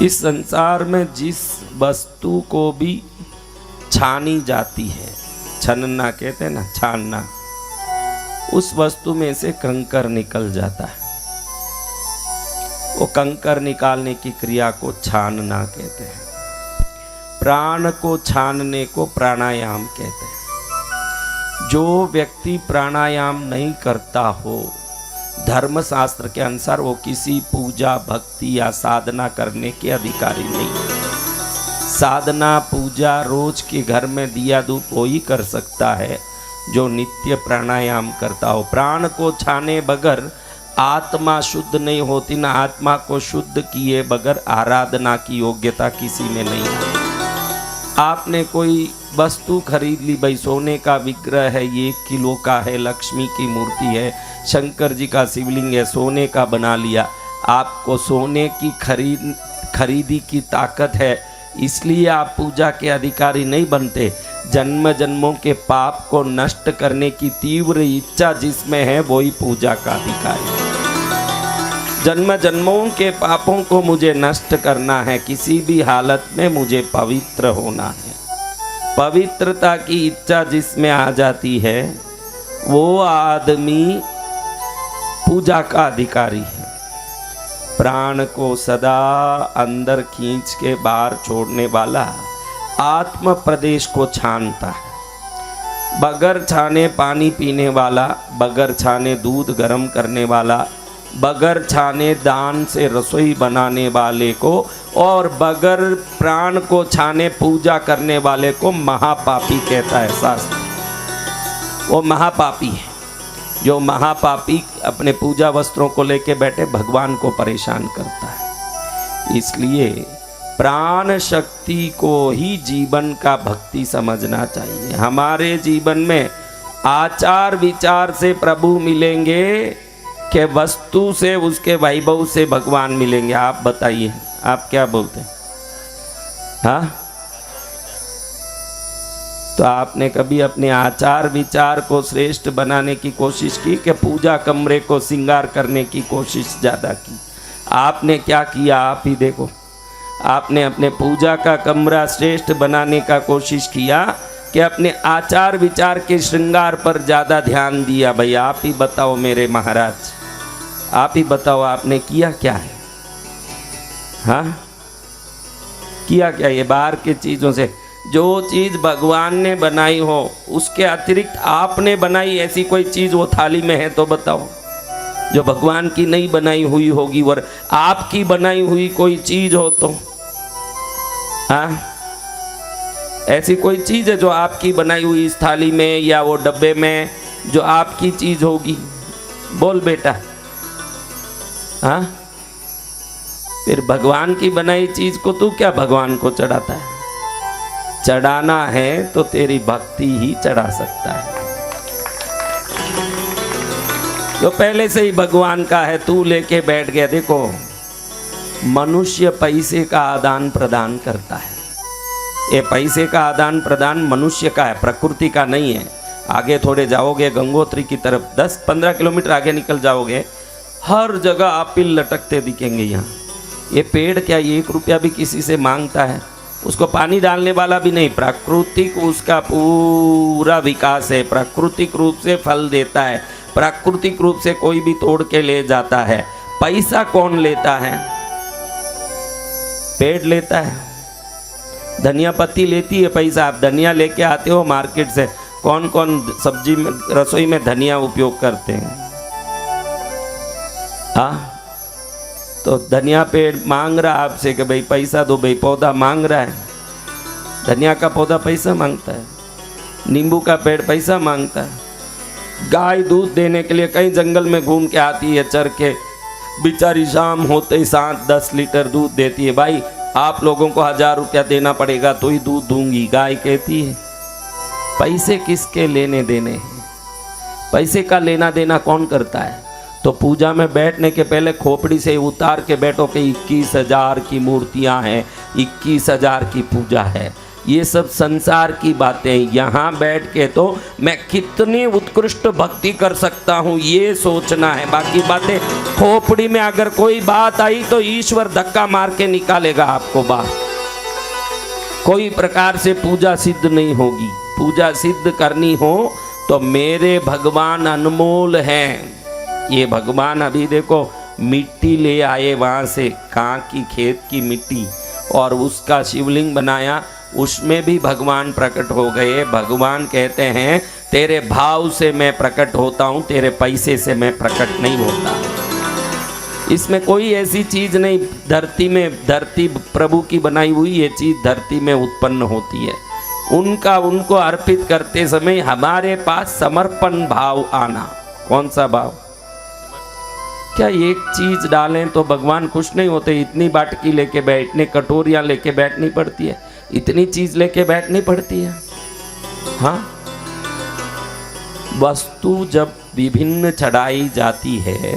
इस संसार में जिस वस्तु को भी छानी जाती है, छनना कहते हैं ना, छानना, उस वस्तु में से कंकर निकल जाता है। वो कंकर निकालने की क्रिया को छानना कहते हैं। प्राण को छानने को प्राणायाम कहते हैं। जो व्यक्ति प्राणायाम नहीं करता हो, धर्मशास्त्र के अनुसार वो किसी पूजा भक्ति या साधना करने के अधिकारी नहीं। साधना पूजा रोज के घर में दिया धूप वही कर सकता है जो नित्य प्राणायाम करता हो। प्राण को छाने बगैर आत्मा शुद्ध नहीं होती, ना आत्मा को शुद्ध किए बगैर आराधना की योग्यता किसी में नहीं है। आपने कोई वस्तु खरीद ली, भाई सोने का विग्रह है, ये 1 किलो का है, लक्ष्मी की मूर्ति है, शंकर जी का शिवलिंग है, सोने का बना लिया। आपको सोने की खरीदी की ताकत है, इसलिए आप पूजा के अधिकारी नहीं बनते। जन्म जन्मों के पाप को नष्ट करने की तीव्र इच्छा जिसमें है वही पूजा का अधिकारी। जन्म जन्मों के पापों को मुझे नष्ट करना है, किसी भी हालत में मुझे पवित्र होना है। पवित्रता की इच्छा जिसमें आ जाती है वो आदमी पूजा का अधिकारी है। प्राण को सदा अंदर खींच के बाहर छोड़ने वाला आत्म प्रदेश को छानता है। बगैर छाने पानी पीने वाला, बगैर छाने दूध गर्म करने वाला, बगैर छाने दान से रसोई बनाने वाले को और बगैर प्राण को छाने पूजा करने वाले को महापापी कहता है शास्त्र। वो महापापी है। जो महापापी अपने पूजा वस्त्रों को लेके बैठे भगवान को परेशान करता है। इसलिए प्राण शक्ति को ही जीवन का भक्ति समझना चाहिए। हमारे जीवन में आचार विचार से प्रभु मिलेंगे कि वस्तु से, उसके वैभव से भगवान मिलेंगे? आप बताइए, आप क्या बोलते हैं? हाँ, तो आपने कभी अपने आचार विचार को श्रेष्ठ बनाने की कोशिश की कि पूजा कमरे को श्रृंगार करने की कोशिश ज़्यादा की? आपने क्या किया आप ही देखो। आपने अपने पूजा का कमरा श्रेष्ठ बनाने का कोशिश किया कि अपने आचार विचार के श्रृंगार पर ज़्यादा ध्यान दिया? भाई आप ही बताओ मेरे महाराज, आप ही बताओ आपने किया क्या है? हाँ, किया क्या? ये बाहर की चीज़ों से, जो चीज़ भगवान ने बनाई हो उसके अतिरिक्त आपने बनाई ऐसी कोई चीज़ वो थाली में है तो बताओ। जो भगवान की नहीं बनाई हुई होगी और आपकी बनाई हुई कोई चीज़ हो तो, हाँ, ऐसी कोई चीज़ है जो आपकी बनाई हुई इस थाली में या वो डब्बे में जो आपकी चीज़ होगी? बोल बेटा। हाँ, फिर भगवान की बनाई चीज़ को तू क्या भगवान को चढ़ाता है? चढ़ाना है तो तेरी भक्ति ही चढ़ा सकता है। जो पहले से ही भगवान का है, तू लेके बैठ गया। देखो, मनुष्य पैसे का आदान प्रदान करता है। ये पैसे का आदान प्रदान मनुष्य का है, प्रकृति का नहीं है। आगे थोड़े जाओगे गंगोत्री की तरफ, 10-15 किलोमीटर आगे निकल जाओगे, हर जगह आपिल लटकते दिखेंगे। यहाँ ये पेड़ क्या 1 रुपया भी किसी से मांगता है? उसको पानी डालने वाला भी नहीं। प्राकृतिक उसका पूरा विकास है, प्राकृतिक रूप से फल देता है, प्राकृतिक रूप से कोई भी तोड़ के ले जाता है। पैसा कौन लेता है? पेड़ लेता है। धनिया पत्ती लेती है पैसा। आप धनिया लेके आते हो मार्केट से, कौन कौन सब्जी में, रसोई में धनिया उपयोग करते हैं? हाँ, तो धनिया पेड़ मांग रहा आपसे कि भाई पैसा दो, भाई पौधा मांग रहा है। धनिया का पौधा पैसा मांगता है, नींबू का पेड़ पैसा मांगता है। गाय दूध देने के लिए कहीं जंगल में घूम के आती है चर के, बेचारी शाम होते ही 7-10 लीटर दूध देती है। भाई आप लोगों को 1000 रुपया देना पड़ेगा तो ही दूध दूंगी, गाय कहती है। पैसे किसके लेने देने हैं? पैसे का लेना देना कौन करता है? तो पूजा में बैठने के पहले खोपड़ी से उतार के बैठो कि 21,000 की मूर्तियां हैं, 21,000 की पूजा है। ये सब संसार की बातें। यहाँ बैठ के तो मैं कितनी उत्कृष्ट भक्ति कर सकता हूँ ये सोचना है। बाकी बातें, खोपड़ी में अगर कोई बात आई तो ईश्वर धक्का मार के निकालेगा आपको बाहर। कोई प्रकार से पूजा सिद्ध नहीं होगी। पूजा सिद्ध करनी हो तो मेरे भगवान अनमोल हैं। ये भगवान अभी देखो मिट्टी ले आए वहाँ से, कहाँ की, खेत की मिट्टी, और उसका शिवलिंग बनाया, उसमें भी भगवान प्रकट हो गए। भगवान कहते हैं तेरे भाव से मैं प्रकट होता हूँ, तेरे पैसे से मैं प्रकट नहीं होता। इसमें कोई ऐसी चीज नहीं धरती में, धरती प्रभु की बनाई हुई ये चीज धरती में उत्पन्न होती है। उनका उनको अर्पित करते समय हमारे पास समर्पण भाव आना। कौन सा भाव? क्या एक चीज डालें तो भगवान खुश नहीं होते? इतनी बाटकी लेके बैठने, कटोरियां लेके बैठनी पड़ती है, इतनी चीज लेके बैठनी पड़ती है। हाँ, वस्तु जब विभिन्न चढ़ाई जाती है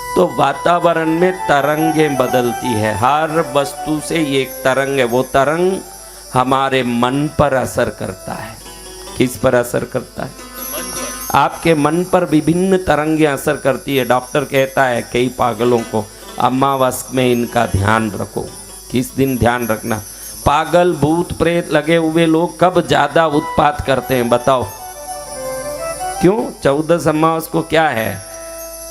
तो वातावरण में तरंगें बदलती है। हर वस्तु से एक तरंग है, वो तरंग हमारे मन पर असर करता है। किस पर असर करता है? आपके मन पर विभिन्न तरंगें असर करती है। डॉक्टर कहता है कई पागलों को अमावस में इनका ध्यान रखो। किस दिन ध्यान रखना? पागल भूत प्रेत लगे हुए लोग कब ज्यादा उत्पात करते हैं बताओ? क्यों? 14 अमावस को क्या है?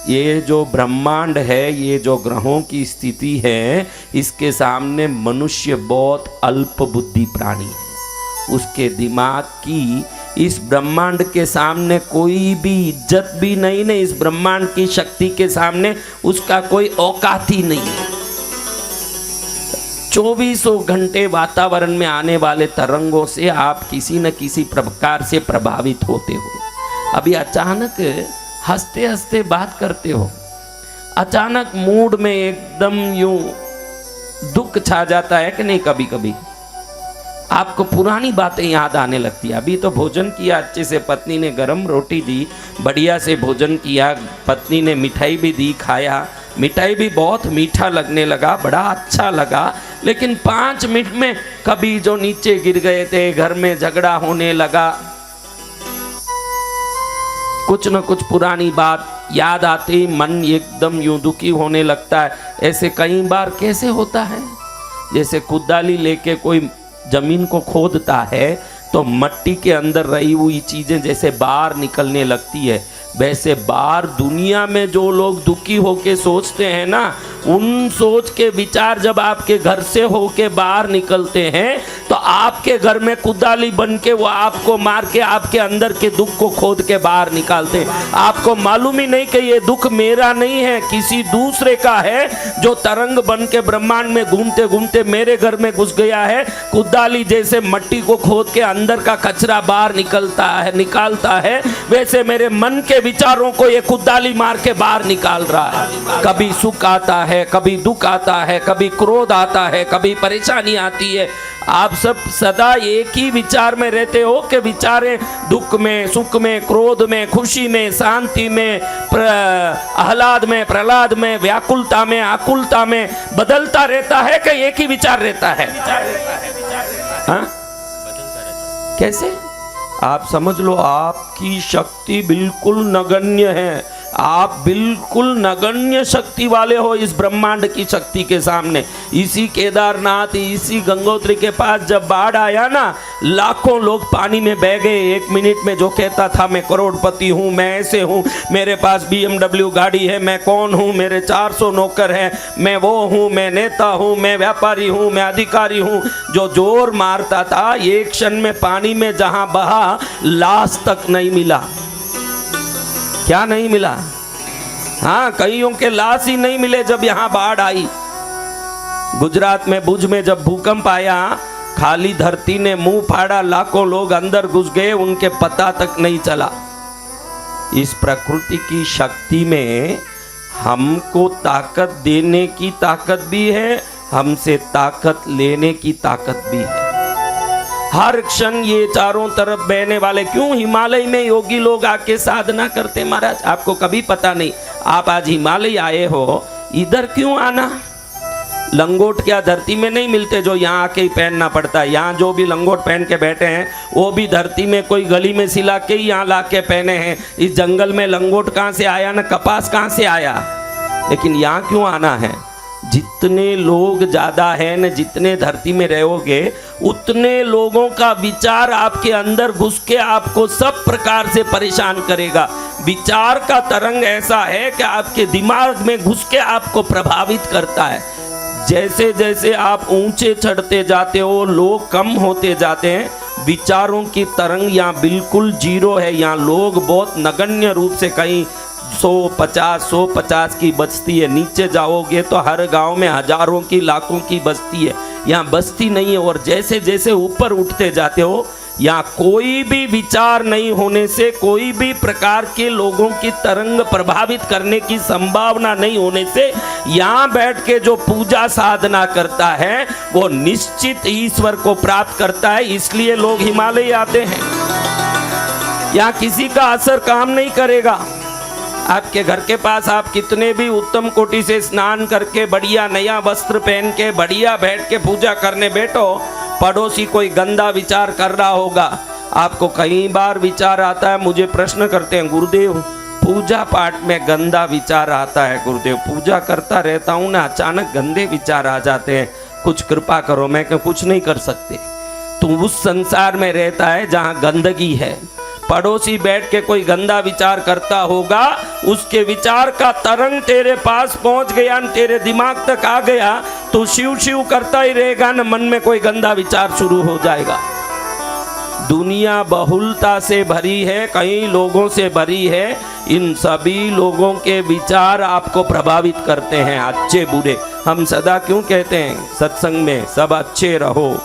ये जो ब्रह्मांड है, ये जो ग्रहों की स्थिति है, इसके सामने मनुष्य बहुत अल्प बुद्धि प्राणी है। उसके दिमाग की इस ब्रह्मांड के सामने कोई भी इज्जत भी नहीं है। इस ब्रह्मांड की शक्ति के सामने उसका कोई औकात ही नहीं है। 24 घंटे वातावरण में आने वाले तरंगों से आप किसी न किसी प्रकार से प्रभावित होते हो। अभी अचानक हंसते हंसते बात करते हो, अचानक मूड में एकदम यूं दुख छा जाता है कि नहीं? कभी कभी आपको पुरानी बातें याद आने लगती है। अभी तो भोजन किया अच्छे से, पत्नी ने गरम रोटी दी, बढ़िया से भोजन किया, पत्नी ने मिठाई भी दी, खाया, मिठाई भी बहुत मीठा लगने लगा, बड़ा अच्छा लगा। लेकिन 5 मिनट में कभी जो नीचे गिर गए थे, घर में झगड़ा होने लगा, कुछ न कुछ पुरानी बात याद आती, मन एकदम यूं दुखी होने लगता है। ऐसे कई बार कैसे होता है? जैसे कुदाली लेके कोई जमीन को खोदता है तो मट्टी के अंदर रही हुई चीजें जैसे बाहर निकलने लगती है, वैसे बाहर दुनिया में जो लोग दुखी होके सोचते हैं ना, उन सोच के विचार जब आपके घर से होके बाहर निकलते हैं तो आपके घर में कुदाली बन के वो आपको मार के आपके अंदर के दुख को खोद के बाहर निकालते हैं। आपको मालूम ही नहीं कि ये दुख मेरा नहीं है, किसी दूसरे का है, जो तरंग बन के ब्रह्मांड में घूमते घूमते मेरे घर में घुस गया है। कुदाली जैसे मट्टी को खोद के अंदर का कचरा बाहर निकालता है, वैसे मेरे मन के विचारों को ये कुदाली मार के बाहर निकाल रहा है। कभी सुख आता है, कभी दुख आता है, कभी क्रोध आता है, कभी परेशानी आती है। आप सब सदा एक ही विचार में रहते हो कि विचारें दुख में, सुख में, क्रोध में, खुशी में, शांति में, आह्लाद में, प्रहलाद में, व्याकुलता में, आकुलता में बदलता रहता है कि एक ही विचार रहता है? हाँ? कैसे? आप समझ लो आपकी शक्ति बिल्कुल नगण्य है। आप बिल्कुल नगण्य शक्ति वाले हो इस ब्रह्मांड की शक्ति के सामने। इसी केदारनाथ, इसी गंगोत्री के पास जब बाढ़ आया ना, लाखों लोग पानी में बह गए। 1 मिनट में जो कहता था मैं करोड़पति हूँ, मैं ऐसे हूँ, मेरे पास BMW गाड़ी है, मैं कौन हूँ, मेरे 400 नौकर हैं, मैं वो हूँ, मैं नेता हूँ, मैं व्यापारी हूँ, मैं अधिकारी हूँ, जो जोर मारता था, एक क्षण में पानी में जहाँ बहा लाश तक नहीं मिला। क्या नहीं मिला? हाँ, कईयों के लाश ही नहीं मिले जब यहाँ बाढ़ आई। गुजरात में भुज में जब भूकंप आया, खाली धरती ने मुंह फाड़ा, लाखों लोग अंदर घुस गए, उनके पता तक नहीं चला। इस प्रकृति की शक्ति में हमको ताकत देने की ताकत भी है, हमसे ताकत लेने की ताकत भी है। हर क्षण ये चारों तरफ बहने वाले, क्यों हिमालय में योगी लोग आके साधना करते महाराज? आपको कभी पता नहीं। आप आज हिमालय आए हो, इधर क्यों आना? लंगोट क्या धरती में नहीं मिलते जो यहाँ आके ही पहनना पड़ता है। यहाँ जो भी लंगोट पहन के बैठे हैं वो भी धरती में कोई गली में सिला के ही यहाँ ला के पहने हैं। इस जंगल में लंगोट कहाँ से आया, न कपास कहाँ से आया। लेकिन यहाँ क्यों आना है? जितने लोग ज़्यादा है न, जितने धरती में रहोगे उतने लोगों का विचार आपके अंदर घुस के आपको सब प्रकार से परेशान करेगा। विचार का तरंग ऐसा है कि आपके दिमाग में घुस के आपको प्रभावित करता है। जैसे जैसे आप ऊंचे चढ़ते जाते हो, लोग कम होते जाते हैं। विचारों की तरंग यहाँ बिल्कुल जीरो है। यहाँ लोग बहुत नगण्य रूप से, कहीं 150 की बस्ती है। नीचे जाओगे तो हर गांव में हजारों की लाखों की बस्ती है। यहाँ बस्ती नहीं है। और जैसे जैसे ऊपर उठते जाते हो, यहाँ कोई भी विचार नहीं होने से, कोई भी प्रकार के लोगों की तरंग प्रभावित करने की संभावना नहीं होने से, यहाँ बैठ के जो पूजा साधना करता है वो निश्चित ईश्वर को प्राप्त करता है। इसलिए लोग हिमालय आते हैं। यहाँ किसी का असर काम नहीं करेगा। आपके घर के पास आप कितने भी उत्तम कोटि से स्नान करके, बढ़िया नया वस्त्र पहन के, बढ़िया बैठ के पूजा करने बैठो, पड़ोसी कोई गंदा विचार कर रहा होगा। आपको कई बार विचार आता है, मुझे प्रश्न करते हैं, गुरुदेव पूजा पाठ में गंदा विचार आता है। गुरुदेव पूजा करता रहता हूँ ना, अचानक गंदे विचार आ जाते हैं, कुछ कृपा करो। मैं क्या कुछ नहीं कर सकते। तू उस संसार में रहता है जहाँ गंदगी है। पड़ोसी बैठ के कोई गंदा विचार करता होगा, उसके विचार का तरंग तेरे पास पहुंच गया, तेरे दिमाग तक आ गया, तो शिव शिव करता ही रहेगा न, मन में कोई गंदा विचार शुरू हो जाएगा। दुनिया बहुलता से भरी है, कई लोगों से भरी है। इन सभी लोगों के विचार आपको प्रभावित करते हैं, अच्छे बुरे। हम सदा क्यों कहते हैं सत्संग में, सब अच्छे रहो,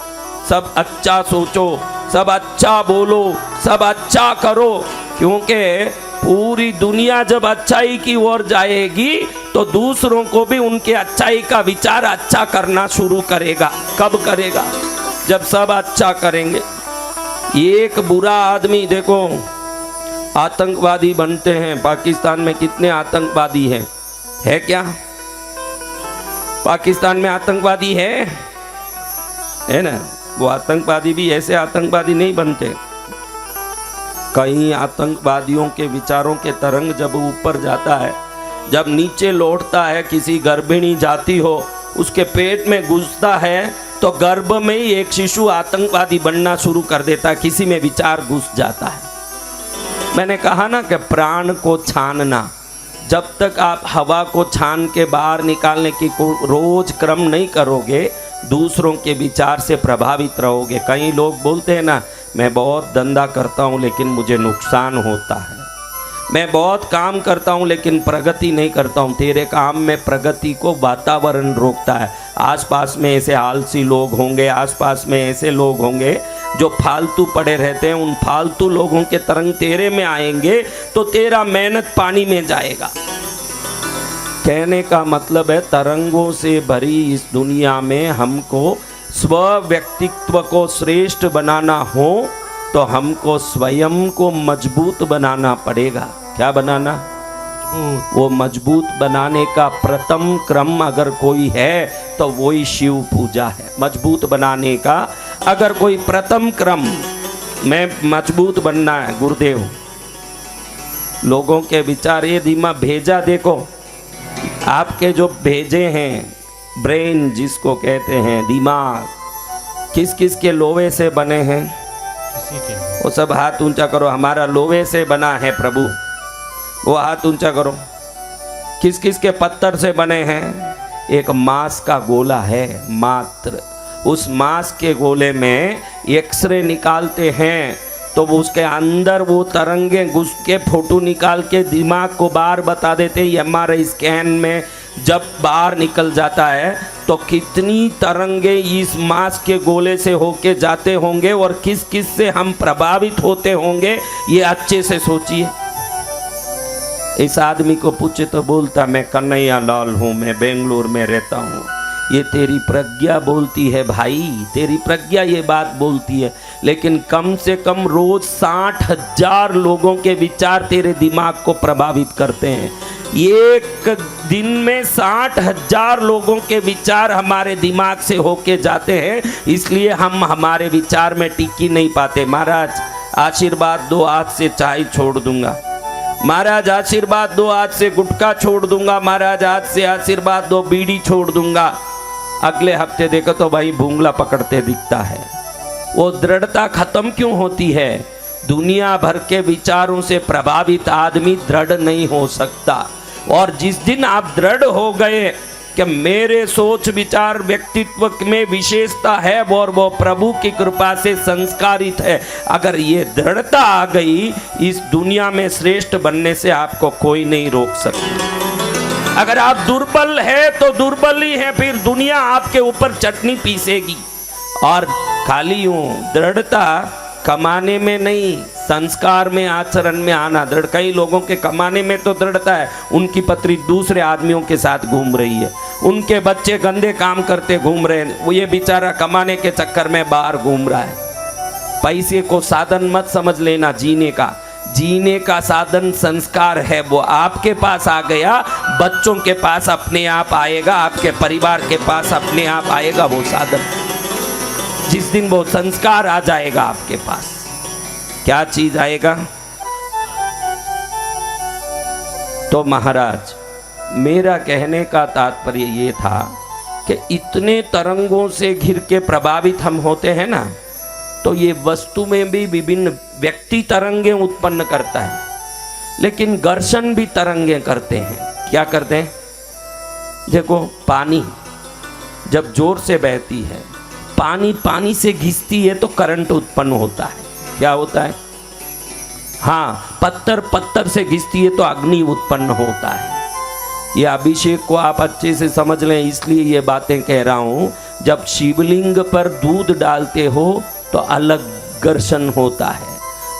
सब अच्छा सोचो, सब अच्छा बोलो, सब अच्छा करो। क्योंकि पूरी दुनिया जब अच्छाई की ओर जाएगी तो दूसरों को भी उनके अच्छाई का विचार अच्छा करना शुरू करेगा। कब करेगा? जब सब अच्छा करेंगे। एक बुरा आदमी, देखो आतंकवादी बनते हैं। पाकिस्तान में कितने आतंकवादी हैं? है क्या पाकिस्तान में आतंकवादी है ना? वो आतंकवादी भी ऐसे आतंकवादी नहीं बनते। कई आतंकवादियों के विचारों के तरंग जब ऊपर जाता है, जब नीचे लौटता है, किसी गर्भिणी जाती हो उसके पेट में घुसता है, तो गर्भ में ही एक शिशु आतंकवादी बनना शुरू कर देता है। किसी में विचार घुस जाता है। मैंने कहा ना कि प्राण को छानना, जब तक आप हवा को छान के बाहर निकालने की रोज क्रम नहीं करोगे, दूसरों के विचार से प्रभावित रहोगे। कई लोग बोलते हैं ना, मैं बहुत धंधा करता हूँ लेकिन मुझे नुकसान होता है, मैं बहुत काम करता हूँ लेकिन प्रगति नहीं करता हूँ। तेरे काम में प्रगति को वातावरण रोकता है। आसपास में ऐसे आलसी लोग होंगे, आसपास में ऐसे लोग होंगे जो फालतू पड़े रहते हैं। उन फालतू लोगों के तरंग तेरे में आएंगे तो तेरा मेहनत पानी में जाएगा। कहने का मतलब है, तरंगों से भरी इस दुनिया में हमको स्व व्यक्तित्व को श्रेष्ठ बनाना हो तो हमको स्वयं को मजबूत बनाना पड़ेगा। क्या बनाना? वो मजबूत बनाने का प्रथम क्रम अगर कोई है तो वही शिव पूजा है। मजबूत बनाने का अगर कोई प्रथम क्रम, मैं मजबूत बनना है गुरुदेव, लोगों के विचार ये दिमाग भेजा, देखो आपके जो भेजे हैं ब्रेन जिसको कहते हैं, दिमाग किस किस के लोहे से बने हैं? वो सब हाथ ऊंचा करो। हमारा लोहे से बना है प्रभु, वो हाथ ऊंचा करो। किस किस के पत्थर से बने हैं? एक मांस का गोला है मात्र। उस मांस के गोले में एक्सरे निकालते हैं तो वो उसके अंदर वो तरंगे घुस के फोटो निकाल के दिमाग को बाहर बता देते हैं। MRI स्कैन में जब बाहर निकल जाता है तो कितनी तरंगे इस मांस के गोले से होके जाते होंगे और किस किस से हम प्रभावित होते होंगे, ये अच्छे से सोचिए। इस आदमी को पूछे तो बोलता मैं कन्हैया लाल हूँ, मैं बेंगलोर में रहता हूँ। ये तेरी प्रज्ञा बोलती है भाई, तेरी प्रज्ञा ये बात बोलती है। लेकिन कम से कम रोज 60,000 लोगों के विचार तेरे दिमाग को प्रभावित करते हैं। एक दिन में 60,000 लोगों के विचार हमारे दिमाग से होके जाते हैं, इसलिए हम हमारे विचार में टिक ही नहीं पाते। महाराज आशीर्वाद दो, आज से चाय छोड़ दूंगा। महाराज आशीर्वाद दो, आज से गुटखा छोड़ दूंगा। महाराज आज से आशीर्वाद दो, बीड़ी छोड़ दूंगा। अगले हफ्ते देखो तो भाई भूंगला पकड़ते दिखता है। वो दृढ़ता खत्म क्यों होती है? दुनिया भर के विचारों से प्रभावित आदमी दृढ़ नहीं हो सकता। और जिस दिन आप दृढ़ हो गए कि मेरे सोच विचार व्यक्तित्व में विशेषता है और वो प्रभु की कृपा से संस्कारित है, अगर ये दृढ़ता आ गई, इस दुनिया में श्रेष्ठ बनने से आपको कोई नहीं रोक सकता। अगर आप दुर्बल है तो दुर्बल ही है, फिर दुनिया आपके ऊपर चटनी पीसेगी। और खाली यूं दृढ़ता कमाने में नहीं, संस्कार में, आचरण में आना दृढ़। कई लोगों के कमाने में तो दृढ़ता है, उनकी पत्नी दूसरे आदमियों के साथ घूम रही है, उनके बच्चे गंदे काम करते घूम रहे हैं, वो ये बेचारा कमाने के चक्कर में बाहर घूम रहा है। पैसे को साधन मत समझ लेना जीने का। जीने का साधन संस्कार है, वो आपके पास आ गया, बच्चों के पास अपने आप आएगा, आपके परिवार के पास अपने आप आएगा वो साधन। जिस दिन वो संस्कार आ जाएगा आपके पास, क्या चीज आएगा? तो महाराज मेरा कहने का तात्पर्य ये था कि इतने तरंगों से घिर के प्रभावित हम होते हैं ना, तो ये वस्तु में भी विभिन्न व्यक्ति तरंगे उत्पन्न करता है, लेकिन घर्षण भी तरंगे करते हैं। क्या करते हैं? देखो पानी जब जोर से बहती है, पानी से घिसती है तो करंट उत्पन्न होता है। क्या होता है? हाँ, पत्थर से घिसती है तो अग्नि उत्पन्न होता है। ये अभिषेक को आप अच्छे से समझ लें, इसलिए ये बातें कह रहा हूं। जब शिवलिंग पर दूध डालते हो तो अलग घर्षण होता है,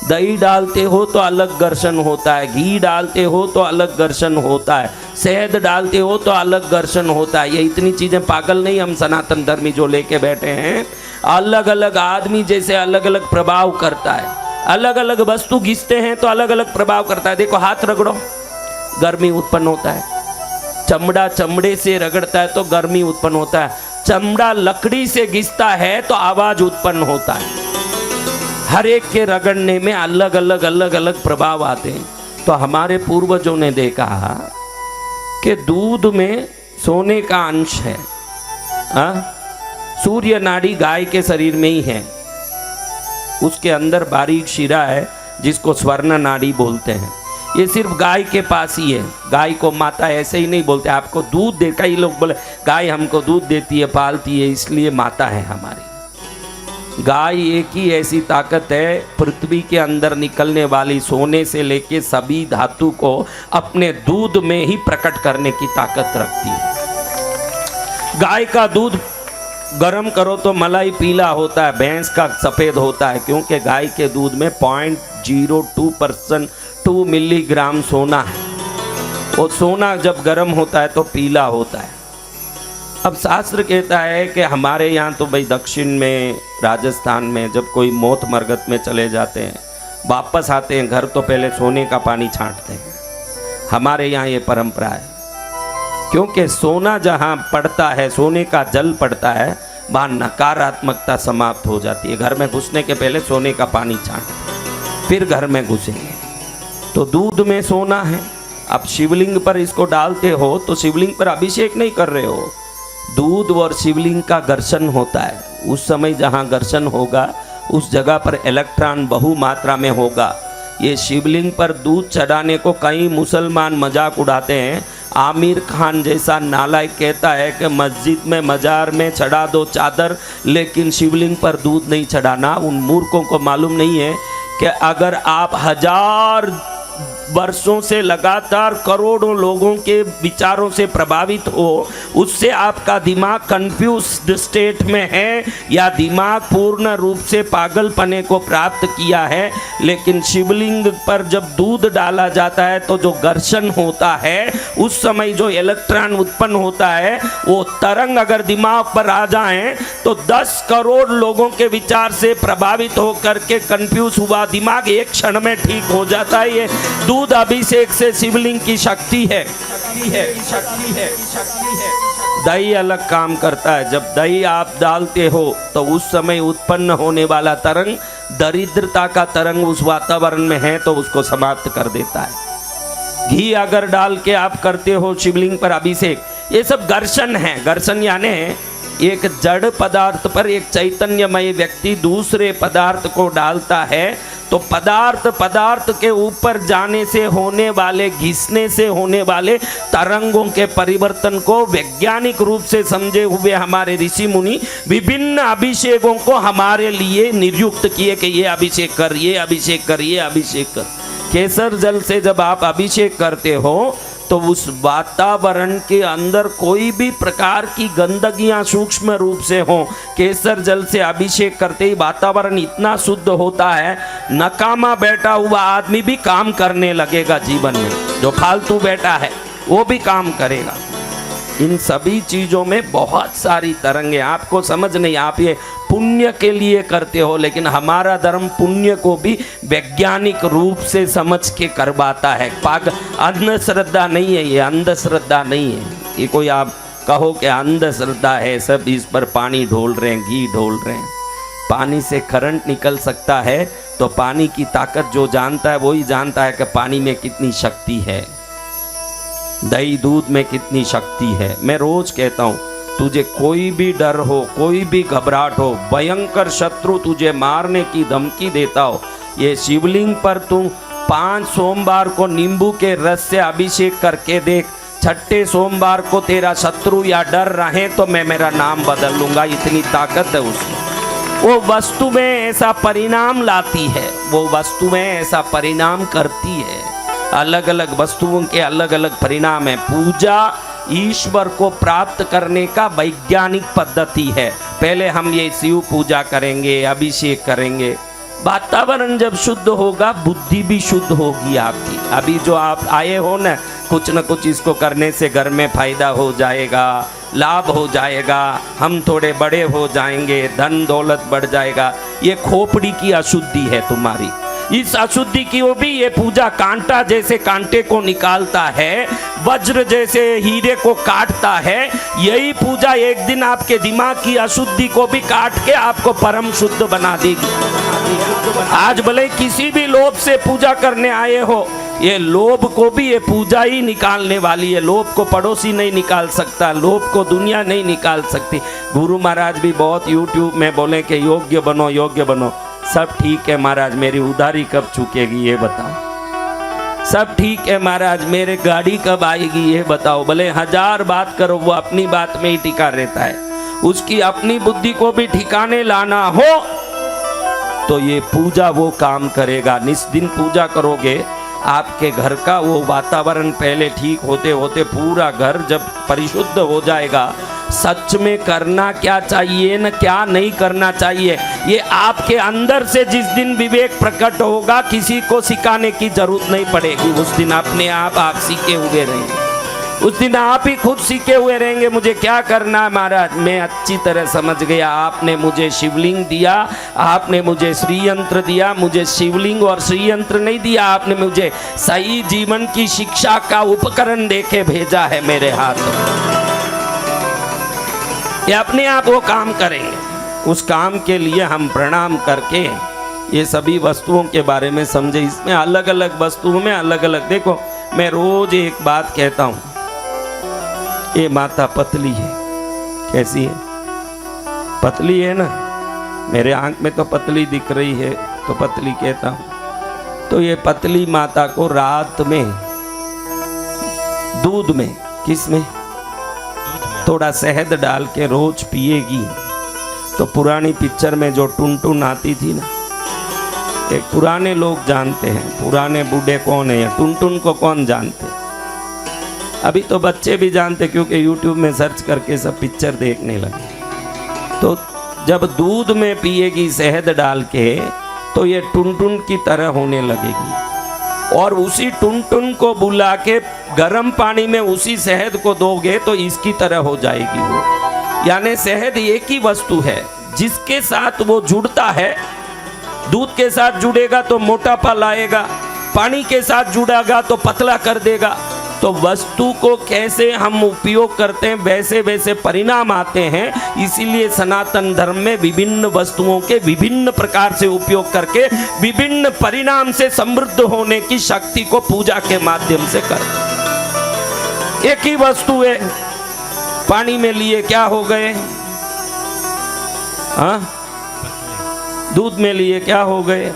दही डालते हो तो अलग घर्षण होता है, घी डालते हो तो अलग घर्षण होता है, शहद डालते हो तो अलग घर्षण होता है। ये इतनी चीज़ें पागल नहीं हम सनातन धर्मी जो लेके बैठे हैं। अलग अलग आदमी जैसे अलग अलग प्रभाव करता है, अलग अलग वस्तु घिसते हैं तो अलग अलग प्रभाव करता है। देखो हाथ रगड़ो, गर्मी उत्पन्न होता है। चमड़ा चमड़े से रगड़ता है तो गर्मी उत्पन्न होता है। चमड़ा लकड़ी से घिसता है तो आवाज उत्पन्न होता है। हर एक के रगड़ने में अलग अलग प्रभाव आते हैं। तो हमारे पूर्वजों ने देखा कि दूध में सोने का अंश है। सूर्य नाड़ी गाय के शरीर में ही है, उसके अंदर बारीक शिरा है जिसको स्वर्ण नाड़ी बोलते हैं। ये सिर्फ गाय के पास ही है। गाय को माता ऐसे ही नहीं बोलते, आपको दूध दे, कई लोग बोले गाय हमको दूध देती है, पालती है, इसलिए माता है हमारी। गाय एक ही ऐसी ताकत है, पृथ्वी के अंदर निकलने वाली सोने से लेके सभी धातु को अपने दूध में ही प्रकट करने की ताकत रखती है। गाय का दूध गर्म करो तो मलाई पीला होता है, भैंस का सफ़ेद होता है, क्योंकि गाय के दूध में 0.02% 2 मिलीग्राम सोना है। और सोना जब गर्म होता है तो पीला होता है। अब शास्त्र कहता है कि हमारे यहाँ तो भाई दक्षिण में, राजस्थान में जब कोई मौत मरगत में चले जाते हैं, वापस आते हैं घर तो पहले सोने का पानी छांटते हैं। हमारे यहाँ ये परंपरा है, क्योंकि सोना जहाँ पड़ता है, सोने का जल पड़ता है, वहाँ नकारात्मकता समाप्त हो जाती है। घर में घुसने के पहले सोने का पानी छांटते, फिर घर में घुसेंगे। तो दूध में सोना है। अब शिवलिंग पर इसको डालते हो तो शिवलिंग पर अभिषेक नहीं कर रहे हो, दूध और शिवलिंग का घर्षण होता है। उस समय जहाँ घर्षण होगा उस जगह पर इलेक्ट्रॉन बहु मात्रा में होगा। ये शिवलिंग पर दूध चढ़ाने को कई मुसलमान मजाक उड़ाते हैं। आमिर खान जैसा नालायक कहता है कि मस्जिद में, मजार में चढ़ा दो चादर, लेकिन शिवलिंग पर दूध नहीं चढ़ाना। उन मूर्खों को मालूम नहीं है कि अगर आप 1000 वर्षों से लगातार करोड़ों लोगों के विचारों से प्रभावित हो, उससे आपका दिमाग कंफ्यूज्ड स्टेट में है या दिमाग पूर्ण रूप से पागलपने को प्राप्त किया है। लेकिन शिवलिंग पर जब दूध डाला जाता है तो जो घर्षण होता है, उस समय जो इलेक्ट्रॉन उत्पन्न होता है, वो तरंग अगर दिमाग पर आ जाए तो 10 करोड़ लोगों के विचार से प्रभावित होकर के कंफ्यूज हुआ दिमाग एक क्षण में ठीक हो जाता है। ये दूध दूध अभिषेक से शिवलिंग की शक्ति है। दही अलग काम करता है। जब दही आप डालते हो तो उस समय उत्पन्न होने वाला तरंग दरिद्रता का तरंग उस वातावरण में है तो उसको समाप्त कर देता है। घी अगर डाल के आप करते हो शिवलिंग पर अभिषेक, ये सब घर्षण है। घर्षण यानी एक जड़ पदार्थ पर एक चैतन्यमय व्यक्ति दूसरे पदार्थ को डालता है तो पदार्थ के ऊपर जाने से होने वाले, घिसने से होने वाले तरंगों के परिवर्तन को वैज्ञानिक रूप से समझे हुए हमारे ऋषि मुनि विभिन्न अभिषेकों को हमारे लिए नियुक्त किए कि ये अभिषेक कर, ये अभिषेक कर, ये अभिषेक कर। केसर जल से जब आप अभिषेक करते हो तो उस वातावरण के अंदर कोई भी प्रकार की गंदगियां सूक्ष्म रूप से हो, केसर जल से अभिषेक करते ही वातावरण इतना शुद्ध होता है, नकामा बैठा हुआ आदमी भी काम करने लगेगा जीवन में, जो फालतू बैठा है वो भी काम करेगा। इन सभी चीजों में बहुत सारी तरंगे आपको समझ नहीं, आप ये पुण्य के लिए करते हो, लेकिन हमारा धर्म पुण्य को भी वैज्ञानिक रूप से समझ के करवाता है। अंधश्रद्धा नहीं है, ये अंधश्रद्धा नहीं है। ये कोई आप कहो कि अंधश्रद्धा है, सब इस पर पानी ढोल रहे हैं, घी ढोल रहे हैं। पानी से करंट निकल सकता है तो पानी की ताकत जो जानता है वही जानता है कि पानी में कितनी शक्ति है, दही दूध में कितनी शक्ति है। मैं रोज कहता हूँ, तुझे कोई भी डर हो, कोई भी घबराहट हो, भयंकर शत्रु तुझे मारने की धमकी देता हो, ये शिवलिंग पर तुम 5 सोमवार को नींबू के रस से अभिषेक करके देख, छठे सोमवार को तेरा शत्रु या डर रहे तो मैं मेरा नाम बदल लूंगा, इतनी ताकत है उसमें। वो वस्तु में ऐसा परिणाम लाती है, वो वस्तु में ऐसा परिणाम करती है। अलग अलग वस्तुओं के अलग अलग परिणाम है। पूजा ईश्वर को प्राप्त करने का वैज्ञानिक पद्धति है। पहले हम ये शिव पूजा करेंगे, अभिषेक करेंगे। वातावरण जब शुद्ध होगा बुद्धि भी शुद्ध होगी आपकी। अभी जो आप आए हो ना, कुछ न कुछ इसको करने से घर में फायदा हो जाएगा, लाभ हो जाएगा, हम थोड़े बड़े हो जाएंगे, धन दौलत बढ़ जाएगा, ये खोपड़ी की अशुद्धि है तुम्हारी। इस अशुद्धि की वो भी ये पूजा कांटा जैसे कांटे को निकालता है, वज्र जैसे हीरे को काटता है। यही पूजा एक दिन आपके दिमाग की अशुद्धि को भी काट के आपको परम शुद्ध बना देगी। आज भले किसी भी लोभ से पूजा करने आए हो, ये लोभ को भी ये पूजा ही निकालने वाली है। लोभ को पड़ोसी नहीं निकाल सकता, लोभ को दुनिया नहीं निकाल सकती। गुरु महाराज भी बहुत यूट्यूब में बोले कि योग्य बनो, योग्य बनो। सब ठीक है महाराज, मेरी उधारी कब चुकेगी ये बताओ। सब ठीक है महाराज, मेरे गाड़ी कब आएगी ये बताओ। भले 1000 बात करो, वो अपनी बात में ही टिका रहता है। उसकी अपनी बुद्धि को भी ठिकाने लाना हो तो ये पूजा वो काम करेगा। निस दिन पूजा करोगे, आपके घर का वो वातावरण पहले ठीक होते होते पूरा घर जब परिशुद्ध हो जाएगा। सच में करना क्या चाहिए न क्या नहीं करना चाहिए, ये आपके अंदर से जिस दिन विवेक प्रकट होगा, किसी को सिखाने की जरूरत नहीं पड़ेगी। उस दिन अपने आप सीखे हुए रहेंगे, उस दिन आप ही खुद सीखे हुए रहेंगे। मुझे क्या करना है महाराज, मैं अच्छी तरह समझ गया। आपने मुझे शिवलिंग दिया, आपने मुझे श्री यंत्र दिया, मुझे शिवलिंग और श्री यंत्र नहीं दिया, आपने मुझे सही जीवन की शिक्षा का उपकरण देके भेजा है मेरे हाथ में। ये अपने आप वो काम करेंगे। उस काम के लिए हम प्रणाम करके ये सभी वस्तुओं के बारे में समझे। इसमें अलग अलग वस्तुओं में अलग अलग, देखो मैं रोज एक बात कहता हूँ, ये माता पतली है। कैसी है? पतली है ना, मेरे आंख में तो पतली दिख रही है तो पतली कहता हूँ। तो ये पतली माता को रात में दूध में, किस में, थोड़ा शहद डाल के रोज पिएगी तो पुरानी पिक्चर में जो टुनटुन आती थी ना, एक पुराने लोग जानते हैं, पुराने बूढ़े कौन है, या टुनटुन को कौन जानते। अभी तो बच्चे भी जानते क्योंकि यूट्यूब में सर्च करके सब पिक्चर देखने लगे। तो जब दूध में पिएगी शहद डाल के तो ये टुनटुन की तरह होने लगेगी, और उसी टुनटुन को बुला के गर्म पानी में उसी शहद को दोगे तो इसकी तरह हो जाएगी वो। यानी शहद एक ही वस्तु है, जिसके साथ वो जुड़ता है, दूध के साथ जुड़ेगा तो मोटापा लाएगा, पानी के साथ जुड़ेगा तो पतला कर देगा। तो वस्तु को कैसे हम उपयोग करते हैं वैसे वैसे परिणाम आते हैं। इसीलिए सनातन धर्म में विभिन्न वस्तुओं के विभिन्न प्रकार से उपयोग करके विभिन्न परिणाम से समृद्ध होने की शक्ति को पूजा के माध्यम से कर। एक ही वस्तु है, पानी में लिए क्या हो गए, हाँ, दूध में लिए क्या हो गए,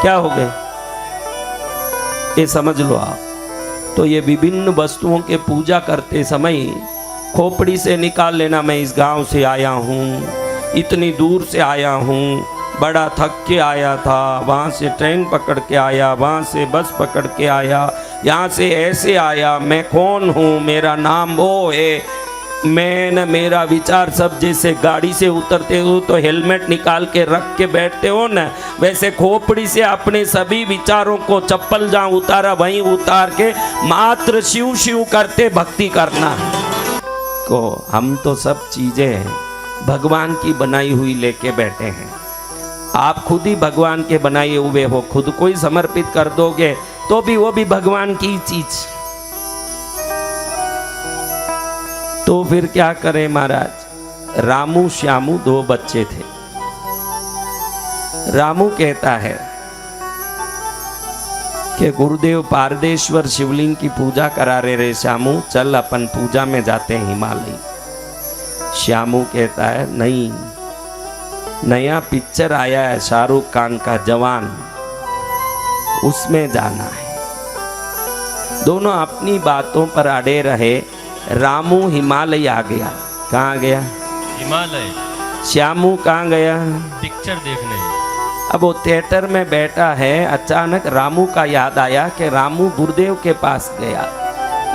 क्या हो गए, ये समझ लो आप। तो ये विभिन्न वस्तुओं के पूजा करते समय खोपड़ी से निकाल लेना, मैं इस गांव से आया हूँ, इतनी दूर से आया हूँ, बड़ा थक के आया था, वहाँ से ट्रेन पकड़ के आया, वहाँ से बस पकड़ के आया, यहाँ से ऐसे आया, मैं कौन हूँ, मेरा नाम वो है, मैं न मेरा विचार। सब जैसे गाड़ी से उतरते हो तो हेलमेट निकाल के रख के बैठते हो न, वैसे खोपड़ी से अपने सभी विचारों को चप्पल जहाँ उतारा वहीं उतार के मात्र शिव शिव करते भक्ति करना को। हम तो सब चीजें भगवान की बनाई हुई लेके बैठे हैं। आप खुद ही भगवान के बनाए हुए हो, खुद को ही समर्पित कर दोगे तो भी वो भी भगवान की चीज। तो फिर क्या करें महाराज। रामू श्यामू दो बच्चे थे। रामू कहता है कि गुरुदेव पारदेश्वर शिवलिंग की पूजा करा रहे श्यामू, चल अपन पूजा में जाते हैं हिमालय। श्यामू कहता है नहीं, नया पिक्चर आया है शाहरुख खान का जवान, उसमें जाना है। दोनों अपनी बातों पर अड़े रहे। रामू हिमालय आ गया। कहाँ गया? हिमालय। श्यामू कहाँ गया? पिक्चर देखने। अब वो थिएटर में बैठा है, अचानक रामू का याद आया कि रामू गुरुदेव के पास गया।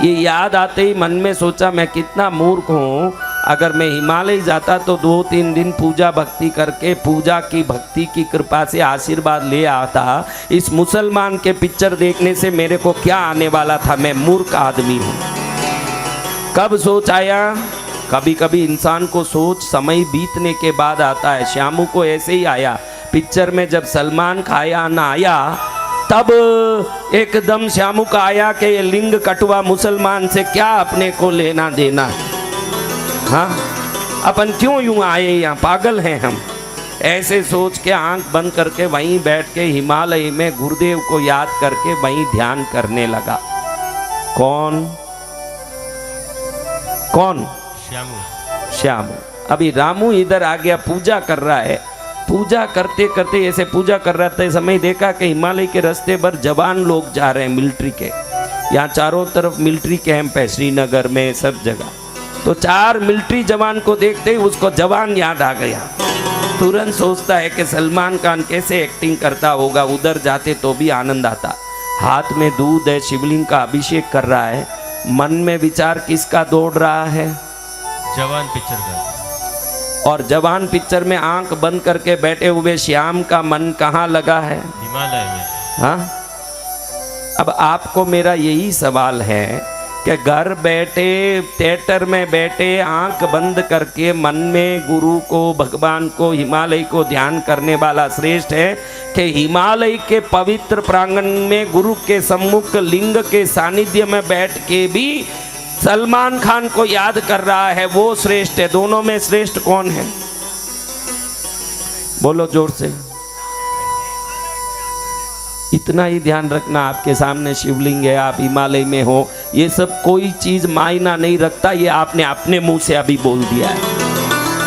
ये याद आते ही मन में सोचा मैं कितना मूर्ख हूँ, अगर मैं हिमालय जाता तो 2-3 दिन पूजा भक्ति करके पूजा की भक्ति की कृपा से आशीर्वाद ले आता। इस मुसलमान के पिक्चर देखने से मेरे को क्या आने वाला था, मैं मूर्ख आदमी हूँ। कब सोच आया? कभी कभी इंसान को सोच समय बीतने के बाद आता है। श्यामू को ऐसे ही आया। पिक्चर में जब सलमान खाया ना आया तब एकदम श्यामू का आया कि ये लिंग कटवा मुसलमान से क्या अपने को लेना देना है, हाँ, अपन क्यों यूं आए यहाँ, पागल हैं हम। ऐसे सोच के आंख बंद करके वहीं बैठ के हिमालय में गुरुदेव को याद करके वहीं ध्यान करने लगा। कौन कौन? श्यामू। श्यामू। अभी रामू इधर आ गया, पूजा कर रहा है। पूजा करते करते ऐसे पूजा कर रहा था, समय देखा कि हिमालय के रास्ते पर जवान लोग जा रहे हैं मिलिट्री के। यहाँ चारों तरफ मिलिट्री कैंप है, श्रीनगर में सब जगह। तो 4 मिलिट्री जवान को देखते ही उसको जवान याद आ गया। तुरंत सोचता है कि सलमान खान कैसे एक्टिंग करता होगा, उधर जाते तो भी आनंद आता। हाथ में दूध है, शिवलिंग का अभिषेक कर रहा है। मन में विचार किसका दौड़ रहा है? जवान पिक्चर का। और जवान पिक्चर में आंख बंद करके बैठे हुए श्याम का मन कहाँ लगा है? हिमालय में। हाँ। अब आपको मेरा यही सवाल है कि घर बैठे थिएटर में बैठे आंख बंद करके मन में गुरु को, भगवान को, हिमालय को ध्यान करने वाला श्रेष्ठ है कि हिमालय के पवित्र प्रांगण में गुरु के सम्मुख लिंग के सानिध्य में बैठ के भी सलमान खान को याद कर रहा है, वो श्रेष्ठ है। दोनों में श्रेष्ठ कौन है? बोलो जोर से। इतना ही ध्यान रखना, आपके सामने शिवलिंग है, आप हिमालय में हो, ये सब कोई चीज मायना नहीं रखता। ये आपने अपने मुंह से अभी बोल दिया है,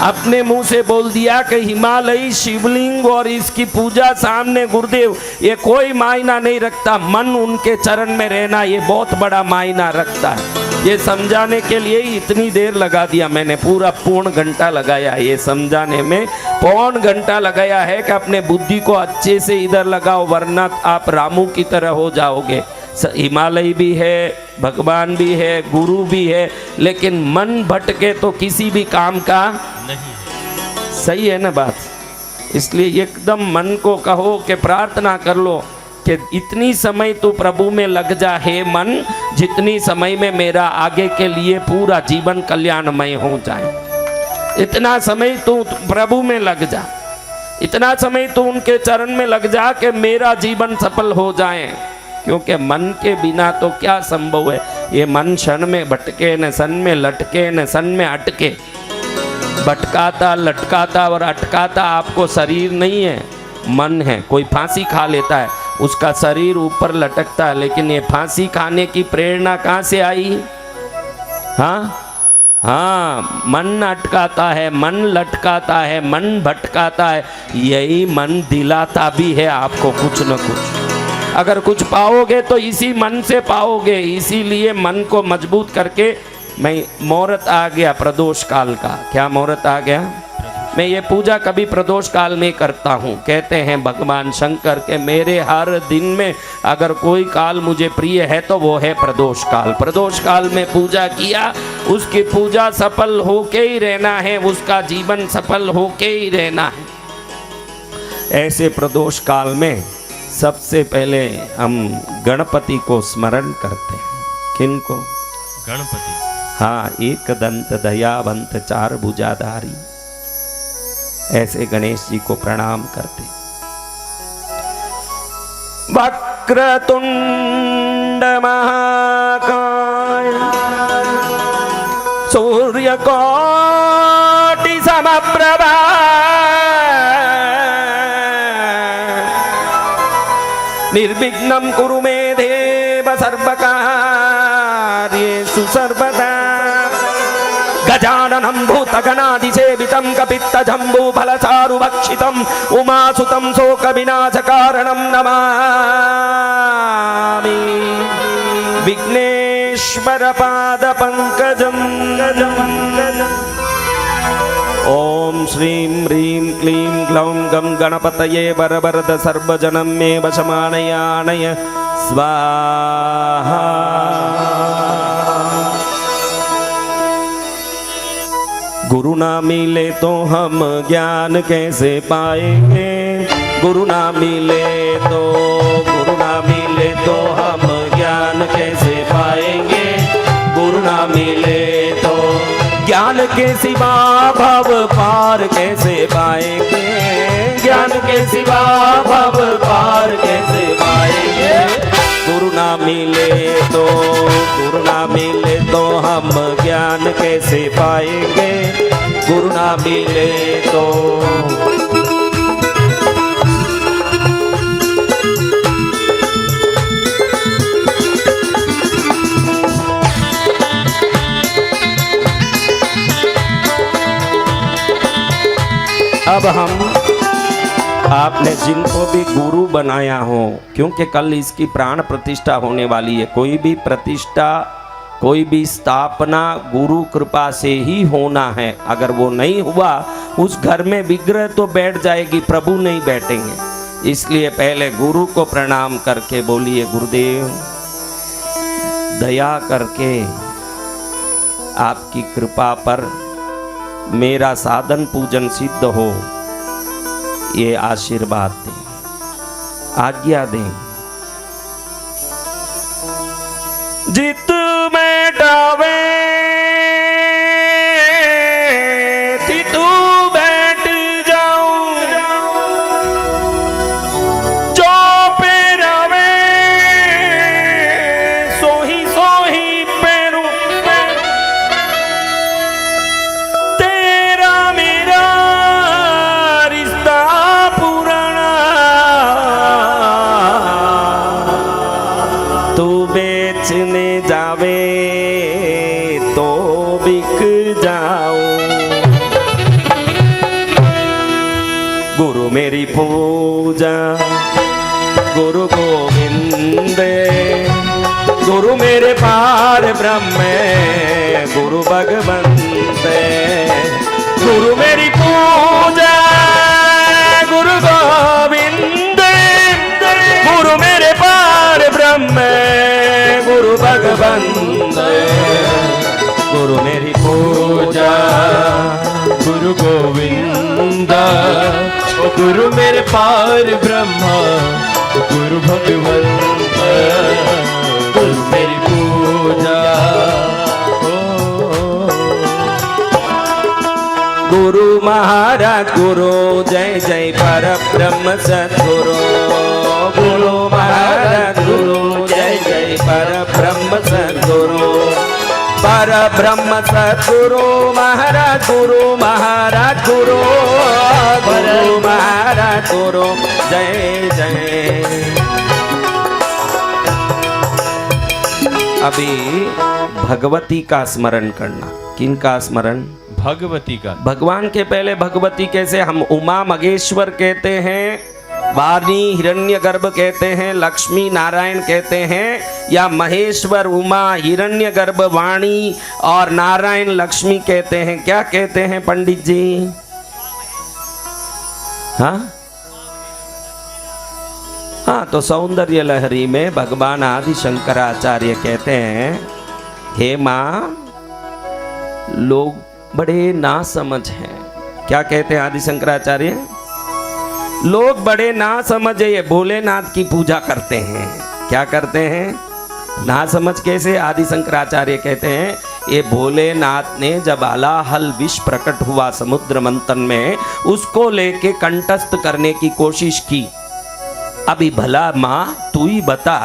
अपने मुंह से बोल दिया कि हिमालय, शिवलिंग और इसकी पूजा सामने गुरुदेव, ये कोई मायना नहीं रखता। मन उनके चरण में रहना ये बहुत बड़ा मायना रखता है। ये समझाने के लिए ही इतनी देर लगा दिया मैंने, पूरा पौन घंटा लगाया ये समझाने में, पौन घंटा लगाया है कि अपने बुद्धि को अच्छे से इधर लगाओ, वरना आप रामू की तरह हो जाओगे। हिमालय भी है, भगवान भी है, गुरु भी है, लेकिन मन भटके तो किसी भी काम का नहीं। सही है ना बात? इसलिए एकदम मन को कहो कि प्रार्थना कर लो कि इतनी समय तो प्रभु में लग जा हे मन, जितनी समय में मेरा आगे के लिए पूरा जीवन कल्याणमय हो जाए। इतना समय तो प्रभु में लग जा। इतना समय तो उनके चरण में लग जा कि मेरा जीवन सफल हो जाए, क्योंकि मन के बिना तो क्या संभव है। ये मन क्षण में भटके न सन में लटके न सन में अटके, भटकाता लटकाता और अटकाता आपको शरीर नहीं है, मन है। कोई फांसी खा लेता है, उसका शरीर ऊपर लटकता है, लेकिन ये फांसी खाने की प्रेरणा कहाँ से आई? हाँ हाँ, मन अटकाता है, मन लटकाता है, मन भटकाता है, यही मन दिलाता भी है आपको कुछ न कुछ। अगर कुछ पाओगे तो इसी मन से पाओगे, इसीलिए मन को मजबूत करके मैं मुहूर्त आ गया प्रदोष काल का। क्या मुहूर्त आ गया? मैं ये पूजा कभी प्रदोष काल में करता हूँ। कहते हैं भगवान शंकर के मेरे हर दिन में अगर कोई काल मुझे प्रिय है तो वो है प्रदोष काल। प्रदोष काल में पूजा किया, उसकी पूजा सफल होके ही रहना है, उसका जीवन सफल होके ही रहना है। ऐसे प्रदोष काल में सबसे पहले हम गणपति को स्मरण करते हैं। किनको? गणपति। हाँ, एक दंत दयावंत चार भुजाधारी, ऐसे गणेश जी को प्रणाम करते। वक्रतुंड महाकाय सूर्यकोटि समप्रभा निर्विघ्नं कुरु मे देव सर्वकार्येषु सर्वदा। गजाननं भूतगणाधिसेवितं कपित्तजम्बूफलचारुभक्षितम् उमासुतं शोकविनाशकारणं नमामि विघ्नेश्वर पादपङ्कजम्। ओम श्रीं ह्रीं क्लीं ग्लौं गं गणपतये वरवरद सर्वजनं मे वशमानयानय स्वाहा। गुरु ना मिले तो हम ज्ञान कैसे पाएंगे? गुरु ना मिले तो, गुरु ना मिले तो हम ज्ञान कैसे पाएंगे? गुरु ना मिले तो ज्ञान के सिवा भव पार कैसे पाएंगे? ज्ञान के सिवा भव पार कैसे पाएंगे? गुरु ना मिले तो, गुरु ना मिले तो हम ज्ञान कैसे पाएंगे? गुरु ना मिले तो। अब हम आपने जिनको भी गुरु बनाया हो, क्योंकि कल इसकी प्राण प्रतिष्ठा होने वाली है। कोई भी प्रतिष्ठा, कोई भी स्थापना गुरु कृपा से ही होना है। अगर वो नहीं हुआ, उस घर में विग्रह तो बैठ जाएगी, प्रभु नहीं बैठेंगे। इसलिए पहले गुरु को प्रणाम करके बोलिए, गुरुदेव दया करके आपकी कृपा पर मेरा साधन पूजन सिद्ध हो, ये आशीर्वाद दें, आज्ञा दें। जित में डावे तितु बैठ जाऊं, जो पे रवे सोही सोही पेरू। तेरा मेरा रिश्ता पुराना, तू बेचने जावे तो बिक जाओ। गुरु मेरी पूजा गुरु गोविंद, गुरु मेरे पार ब्रह्म गुरु भगवंत। गुरु मेरी पूजा गुरु गोविंद, गुरु मेरे पार ब्रह्म गुरु भगवंत। गुरु मेरी पूजा गुरु गोविंद, गुरु मेरे पार ब्रह्मा गुरु भगवंत। गुरु मेरी पूजा गुरु महाराज गुरु जय जय पर ब्रह्म सद्गुरु गुरु महाराज गुरु जय जय पर ब्रह्म सद्गुरु पर ब्रह्म सद्गुरु महाराज गुरु गुरु महाराज गुरु जय जय। अभी भगवती का स्मरण करना। किन का स्मरण? भगवती का। भगवान के पहले भगवती कैसे? हम उमा मगेश्वर कहते हैं, वाणी हिरण्यगर्भ कहते हैं, लक्ष्मी नारायण कहते हैं, या महेश्वर उमा हिरण्यगर्भ वाणी और नारायण लक्ष्मी कहते हैं? क्या कहते हैं पंडित जी? हाँ हाँ, तो सौंदर्य लहरी में भगवान आदि शंकराचार्य कहते हैं, हे माँ लोग बड़े नासमझ हैं। क्या कहते हैं आदि शंकराचार्य? लोग बड़े नासमझ ये भोलेनाथ की पूजा करते हैं। क्या करते हैं? नासमझ कैसे? आदि शंकराचार्य कहते हैं, ये भोलेनाथ ने जब हलाहल विष प्रकट हुआ समुद्र मंथन में, उसको लेके कंटस्थ करने की कोशिश की। अभी भला माँ तू ही बता,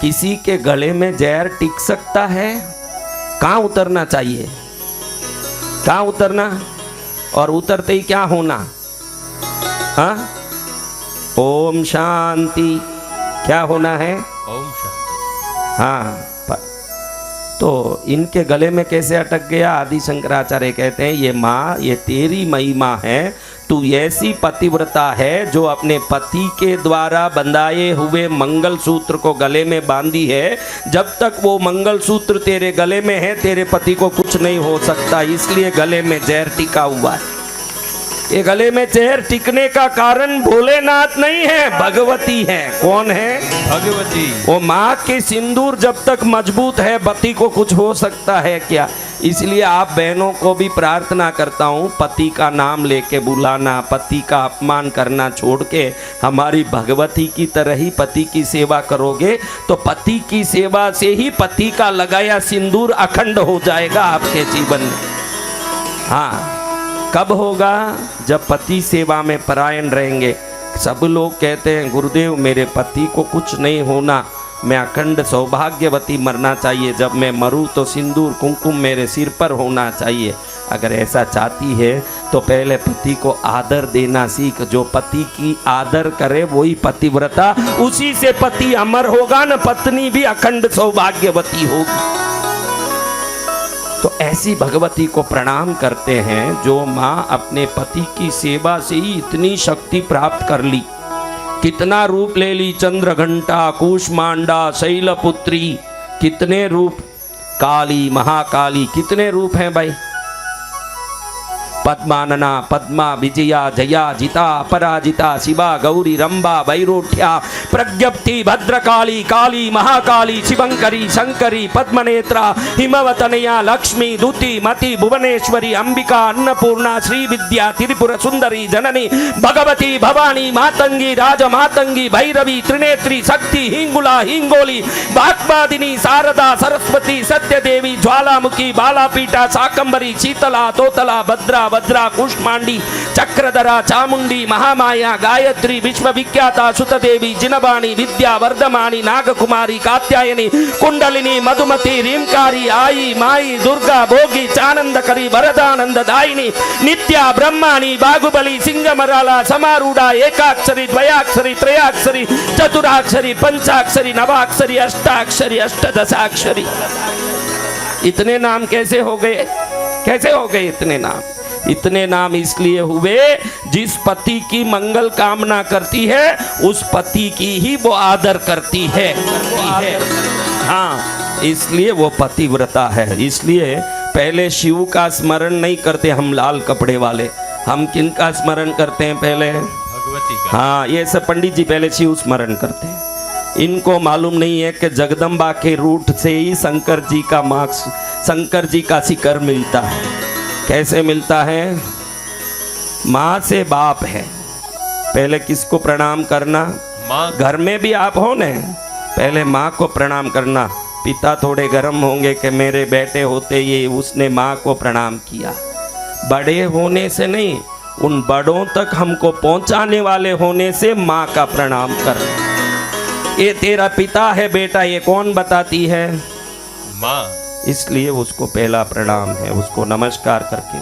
किसी के गले में जहर टिक सकता है? कहाँ उतरना चाहिए? कहाँ उतरना? और उतरते ही क्या होना? हाँ, ओम शांति। क्या होना है? ओम शांति। हाँ, तो इनके गले में कैसे अटक गया? आदि शंकराचार्य कहते हैं, ये माँ ये तेरी महिमा है, तू ऐसी पतिव्रता है जो अपने पति के द्वारा बंधाए हुए मंगलसूत्र को गले में बांधी है। जब तक वो मंगलसूत्र तेरे गले में है, तेरे पति को कुछ नहीं हो सकता, इसलिए गले में जहर टिका हुआ है। ये गले में जहर टिकने का कारण भोलेनाथ नहीं है, भगवती है। कौन है? भगवती। वो माँ के सिंदूर जब तक मजबूत है, पति को कुछ हो सकता है क्या? इसलिए आप बहनों को भी प्रार्थना करता हूँ, पति का नाम लेके बुलाना, पति का अपमान करना छोड़ के हमारी भगवती की तरह ही पति की सेवा करोगे तो पति की सेवा से ही पति का लगाया सिंदूर अखंड हो जाएगा आपके जीवन में। हाँ, कब होगा? जब पति सेवा में परायण रहेंगे। सब लोग कहते हैं, गुरुदेव मेरे पति को कुछ नहीं होना, मैं अखंड सौभाग्यवती मरना चाहिए, जब मैं मरूं तो सिंदूर कुमकुम मेरे सिर पर होना चाहिए। अगर ऐसा चाहती है तो पहले पति को आदर देना सीख। जो पति की आदर करे वही पतिव्रता, उसी से पति अमर होगा न, पत्नी भी अखंड सौभाग्यवती होगी। तो ऐसी भगवती को प्रणाम करते हैं जो माँ अपने पति की सेवा से ही इतनी शक्ति प्राप्त कर ली। कितना रूप ले ली, चंद्रघंटा, कूष्मांडा, शैलपुत्री, कितने रूप, काली, महाकाली, कितने रूप हैं भाई। पद्मानना, पद्मा, विजया, जया, जिता, अपराजिता, शिवा, गौरी, रंबा, वैरोठ्या, प्रज्ञप्ति, भद्रकाली, काली, महाकाली, शिवंकरी, शंकरी, पद्मनेत्रा, हिमवतनया, लक्ष्मी, दूती, मति, भुवनेश्वरी, अंबिका, अन्नपूर्णा, श्री विद्या, त्रिपुर सुंदरी, जननी, भगवती, भवानी, मातंगी, राजमातंगी, भैरवी, त्रिनेत्री, शक्ति, हिंगुला, हिंगोली, वाग्वादिनी, शारदा, सरस्वती, सत्यदेवी, ज्वालामुखी, बालापीठा, शाकंभरी, शीतला, तोतला, भद्रा, वज्रा, कुष्मांडी, चक्रधरा, चामुंडी, महामाया, गायत्री, विश्वविख्याता, सुतदेवी, जिनवाणी, विद्या, वर्धमानी, नागकुमारी, कात्यायनी, कुंडलिनी, मधुमती, रीमकारी, आई, माई, दुर्गा, भोगी, चानंदकरी, वरदानंद दायिनी, नित्या, ब्रह्माणी, बाहुबली, सिंगमराला, समारूढ़ा, एकाक्षरी, द्वयाक्षरी, त्रयाक्षरी, चतुराक्षरी, पंचाक्षरी, नवाक्षरी, अष्टाक्षरी, अष्टदशाक्षरी। इतने नाम कैसे हो गए? कैसे हो गए इतने नाम? इतने नाम इसलिए हुए, जिस पति की मंगल कामना करती है उस पति की ही वो आदर करती है। हाँ, इसलिए वो पतिव्रता है। इसलिए पहले शिव का स्मरण नहीं करते हम लाल कपड़े वाले, हम किन का स्मरण करते हैं पहले? भगवती का। हाँ, ये सब पंडित जी पहले शिव स्मरण करते हैं। इनको मालूम नहीं है कि जगदम्बा के रूट से ही शंकर जी का मार्क्स, शंकर जी का शिखर मिलता है। कैसे मिलता है? माँ से बाप है, पहले किसको प्रणाम करना? माँ। घर में भी आप हो न, पहले माँ को प्रणाम करना। पिता थोड़े गर्म होंगे कि मेरे बेटे होते ये उसने माँ को प्रणाम किया। बड़े होने से नहीं, उन बड़ों तक हमको पहुंचाने वाले होने से माँ का प्रणाम कर। ये तेरा पिता है बेटा, ये कौन बताती है? माँ। इसलिए उसको पहला प्रणाम है, उसको नमस्कार करके